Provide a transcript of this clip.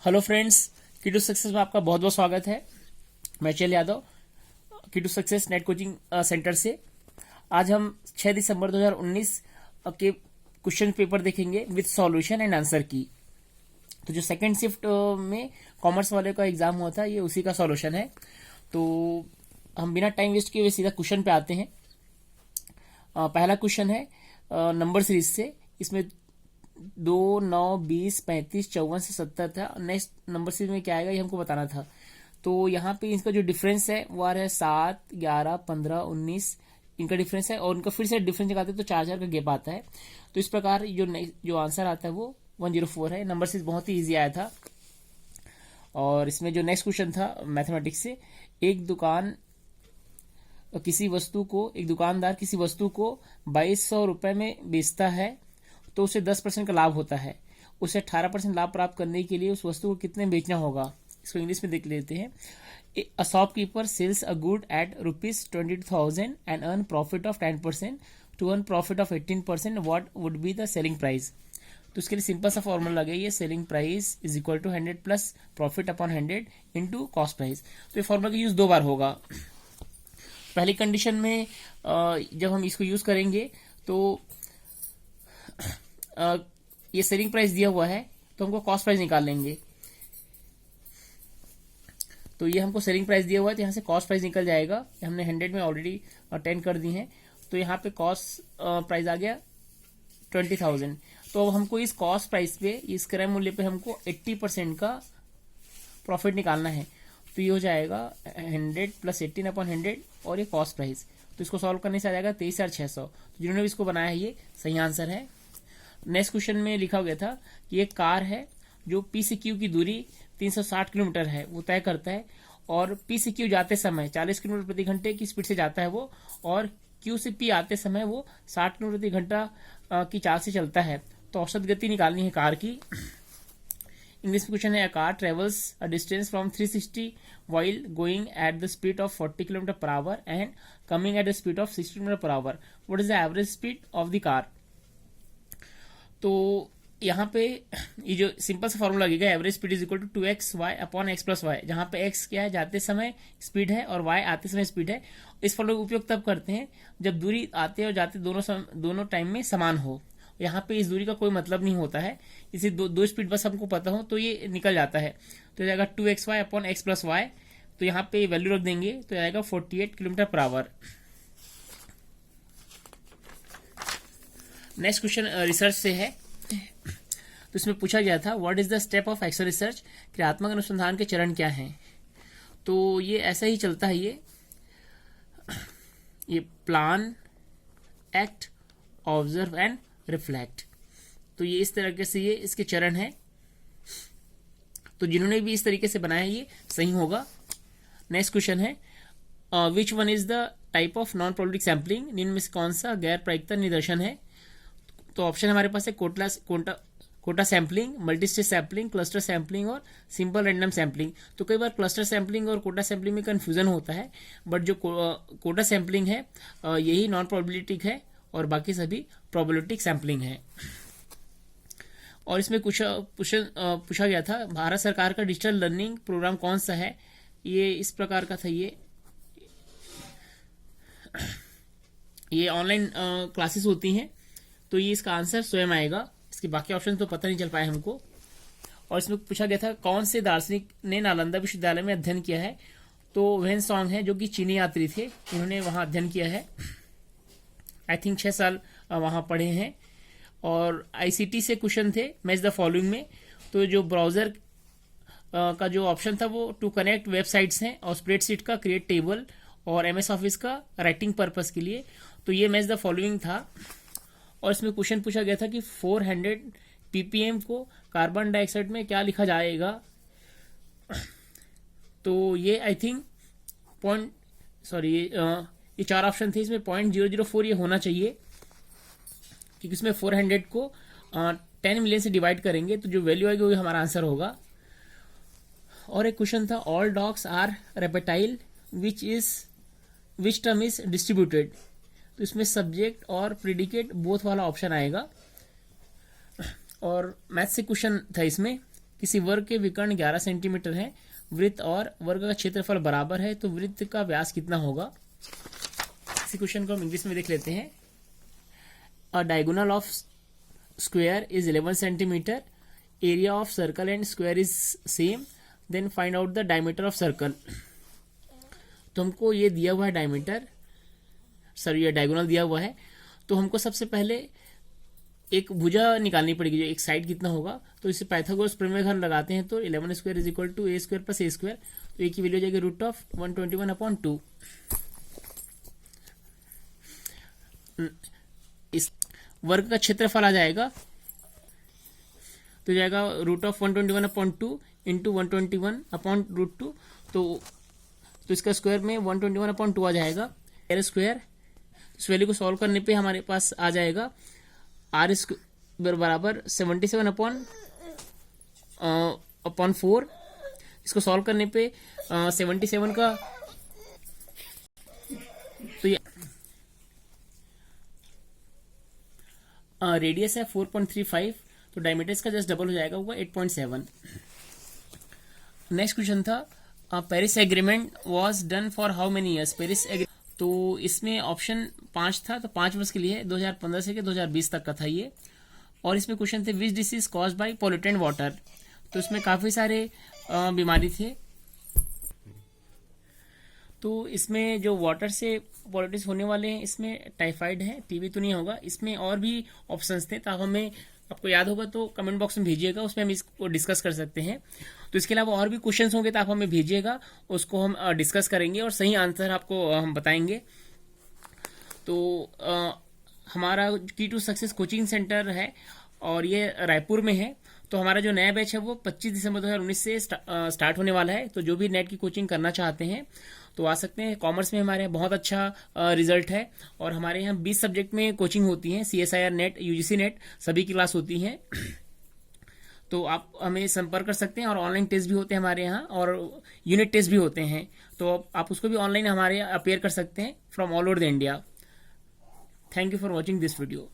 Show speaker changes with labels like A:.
A: Hello friends, की to success में आपका बहुत बहुत स्वागत है। मैं चल Yadav, key to success NET coaching centre से। आज हम 6 दिसंबर 2019 के क्वेश्चन पेपर देखेंगे with solution and answer key. तो जो सेकंड शिफ्ट में कॉमर्स वाले का एग्जाम हुआ था, ये उसी का सॉल्यूशन है। तो हम बिना टाइम वेस्ट किए हुए सीधा क्वेश्चन पे आते हैं। पहला क्वेश्चन है नंबर सीरीज से। इसमें 2, 9, 20, 35, 54 से 70 था। नेक्स्ट नंबर सीरीज में क्या आएगा ये हमको बताना था। तो यहाँ पे इसका जो डिफरेंस है वो आ रहा है 7, 11, 15, 19। इनका डिफरेंस है और इनका फिर से डिफरेंस निकालते हैं तो 4 का गैप आता है। तो इस प्रकार जो आंसर आता है वो 104 है। नंबर सीरीज बहुत ही ईजी आया था। और इसमें जो नेक्स्ट क्वेश्चन था मैथमेटिक्स से, एक दुकानदार किसी वस्तु को 2200 रुपए में बेचता है तो उसे 10% का लाभ होता है। उसे 18% लाभ प्राप्त करने के लिए उस वस्तु को कितने बेचना होगा। इसको इंग्लिश में देख लेते हैं। A shopkeeper sells a good at ₹22,000 and earn profit of 10%। To earn profit of 18%, what would be the selling price. तो इसके लिए सिंपल सा फॉर्मूला लगे, ये selling price is equal to 100 plus profit upon 100 into cost price. तो ये formula का use 2 बार होगा। पहली कंडीशन में जब हम इसको यूज करेंगे तो ये सेलिंग प्राइस दिया हुआ है तो हमको कॉस्ट प्राइस निकाल लेंगे। तो ये हमको सेलिंग प्राइस दिया हुआ है तो यहाँ से कॉस्ट प्राइस निकल जाएगा। हमने 100 में ऑलरेडी 10 कर दी है। तो यहाँ पे कॉस्ट प्राइस आ गया 20,000। तो अब हमको इस कॉस्ट प्राइस पे, इस क्रय मूल्य पे हमको 80% का प्रॉफिट निकालना है। तो ये हो जाएगा 100 प्लस 18 अपॉन 100 और ये कॉस्ट प्राइस। तो इसको सॉल्व करने से आ जाएगा 23,600। तो जिन्होंने भी इसको बनाया है ये सही आंसर है। नेक्स्ट क्वेश्चन में लिखा गया था कि एक कार है जो पी से क्यू की दूरी 360 किलोमीटर है वो तय करता है, और पी से क्यू जाते समय 40 किलोमीटर प्रति घंटे की स्पीड से जाता है वो, और क्यू से पी आते समय वो 60 किलोमीटर प्रति घंटा की चाल से चलता है। तो औसत गति निकालनी है कार की। इंग्लिश में क्वेश्चन है, a car travels a distance from 360 while going at the speed of 40 km per hour and coming at the speed of 60 km per hour. What is the average speed of the car? तो यहाँ पे ये जो simple सा formula लगेगा, average speed is equal to 2x(y) upon x plus y, जहाँ पे x क्या है, जाते समय स्पीड है, और y आते समय स्पीड है। इस फॉर्मूला का उपयोग तब करते हैं जब दूरी आते और जाते दोनों टाइम में समान हो। यहाँ पे इस दूरी का कोई मतलब नहीं होता है। इसी दो स्पीड बस हमको पता हो तो ये निकल जाता है। तो जाएगा 2xy upon x plus Y. तो यहाँ पे वैल्यू रख देंगे तो जाएगा 48 kilometre per hour. Next question research से है। तो इसमें पूछा गया था, what is the step of action research. क्रियात्मक अनुसंधान के चरण क्या हैं। तो ये ऐसा ही चलता है। ये plan, act, observe and reflect. तो ये इस तरीके से ये इसके चरण है। तो जिन्होंने भी इस तरीके से बनाया ये सही होगा। नेक्स्ट क्वेश्चन है, which one is the type of non probability sampling. निम्न में से कौन सा गैर प्रायिकता निदर्शन है। तो ऑप्शन हमारे पास है quota sampling, multi stage sampling, cluster sampling और सिंपल रैंडम सैम्पलिंग। तो कई बार क्लस्टर सैम्पलिंग और कोटा सैम्पलिंग में कंफ्यूजन होता है, बट जो कोटा सैम्पलिंग है यही नॉन प्रोबेबिलिटिक है और बाकी सभी प्रोबेबिलिटिक सैम्पलिंग है। और इसमें पूछा गया था, भारत सरकार का डिजिटल लर्निंग प्रोग्राम कौन सा है। ये इस प्रकार का था। ये ऑनलाइन क्लासेस होती हैं। तो ये इसका आंसर स्वयं आएगा। इसके बाकी ऑप्शन तो पता नहीं चल पाए हमको। और इसमें पूछा गया था, कौन से दार्शनिक ने नालंदा विश्वविद्यालय में अध्ययन किया है। तो वेन सॉन्ग है, जो कि चीनी यात्री थे, उन्होंने वहां अध्ययन किया है। आई थिंक 6 साल वहां पढ़े हैं। और आईसीटी से क्वेश्चन थे मैच द फॉलोइंग में। तो जो ब्राउजर का जो ऑप्शन था वो टू कनेक्ट वेबसाइट्स हैं, और स्प्रेडशीट का क्रिएट टेबल, और एमएस ऑफिस का राइटिंग पर्पस के लिए। तो ये मैच द फॉलोइंग था। और इसमें क्वेश्चन पूछा गया था कि 400 ppm को कार्बन डाइऑक्साइड में क्या लिखा जाएगा। तो ये आई थिंक ये 4 ऑप्शन थे। इसमें 0.004 ये होना चाहिए, क्योंकि इसमें 400 को 10 मिलियन से डिवाइड करेंगे तो जो वैल्यू आएगी वही हमारा आंसर होगा। और एक क्वेश्चन था, all dogs are reptile which term is distributed. तो इसमें सब्जेक्ट और प्रेडिकेट बोथ वाला ऑप्शन आएगा। और मैथ से क्वेश्चन था इसमें किसी वर्ग के विकर्ण 11 सेंटीमीटर है, वृत्त और वर्ग का क्षेत्रफल बराबर है, तो वृत्त का व्यास कितना होगा। इसी क्वेश्चन को हम इंग्लिश में देख लेते हैं। A diagonal of square is 11 centimetre, area of circle and square is same, then find out the diameter of circle. तो हमको ये दिया हुआ है डायमीटर, सॉरी ये डायगोनल दिया हुआ है, तो हमको सबसे पहले एक भुजा निकालनी पड़ेगी, जो एक साइड कितना होगा। तो इसे पाइथागोरस प्रमेय हम लगाते हैं, तो 11 square is equal to a square plus a square, तो ए की वैल्यू हो जाएगी √121/2। इस वर्ग का क्षेत्रफल आ जाएगा, तो जाएगा √121/2 इंटू 121/√2, तो इसका स्क्वायर में 121/2 आ जाएगा। आर स्क्वायर, इस वैल्यू को सॉल्व करने पे हमारे पास आ जाएगा आर स्क्वायर बराबर 77/4। इसको सॉल्व करने पे 77 का, तो ये रेडियस है 4.35, तो डायमीटर इसका जस्ट डबल हो जाएगा, होगा 8.7। नेक्स्ट क्वेश्चन था Paris agreement was done for how many years. Paris तो इसमें ऑप्शन 5 था, तो 5 वर्ष के लिए 2015 से 2020 तक का था ये। और इसमें क्वेश्चन थे which disease caused by pollutant water, तो इसमें काफी सारे बीमारी थे। तो इसमें जो वाटर से पॉल्यूटेंस होने वाले हैं, इसमें टाइफाइड है, टीबी तो नहीं होगा। इसमें और भी ऑप्शंस थे, तो हमें आपको याद होगा तो कमेंट बॉक्स में भेजिएगा, उसमें हम इसको डिस्कस कर सकते हैं। तो इसके अलावा और भी क्वेश्चंस होंगे तो आप हमें भेजिएगा, उसको हम डिस्कस करेंगे और सही आंसर आपको हम बताएंगे। तो हमारा की टू सक्सेस कोचिंग सेंटर है और ये रायपुर में है। तो हमारा जो नया बैच है वो 25 दिसंबर 2019 से स्टार्ट होने वाला है। तो जो भी नेट की कोचिंग करना चाहते हैं तो आ सकते हैं। कॉमर्स में हमारे यहाँ बहुत अच्छा रिजल्ट है और हमारे यहाँ 20 सब्जेक्ट में कोचिंग होती है, CSIR नेट, UGC नेट सभी की क्लास होती हैं। तो आप हमें संपर्क कर सकते हैं और ऑनलाइन टेस्ट भी होते हैं हमारे यहाँ और यूनिट टेस्ट भी होते हैं, तो आप उसको भी ऑनलाइन हमारे यहाँ अपेयर कर सकते हैं from all over the India. Thank you for watching this video.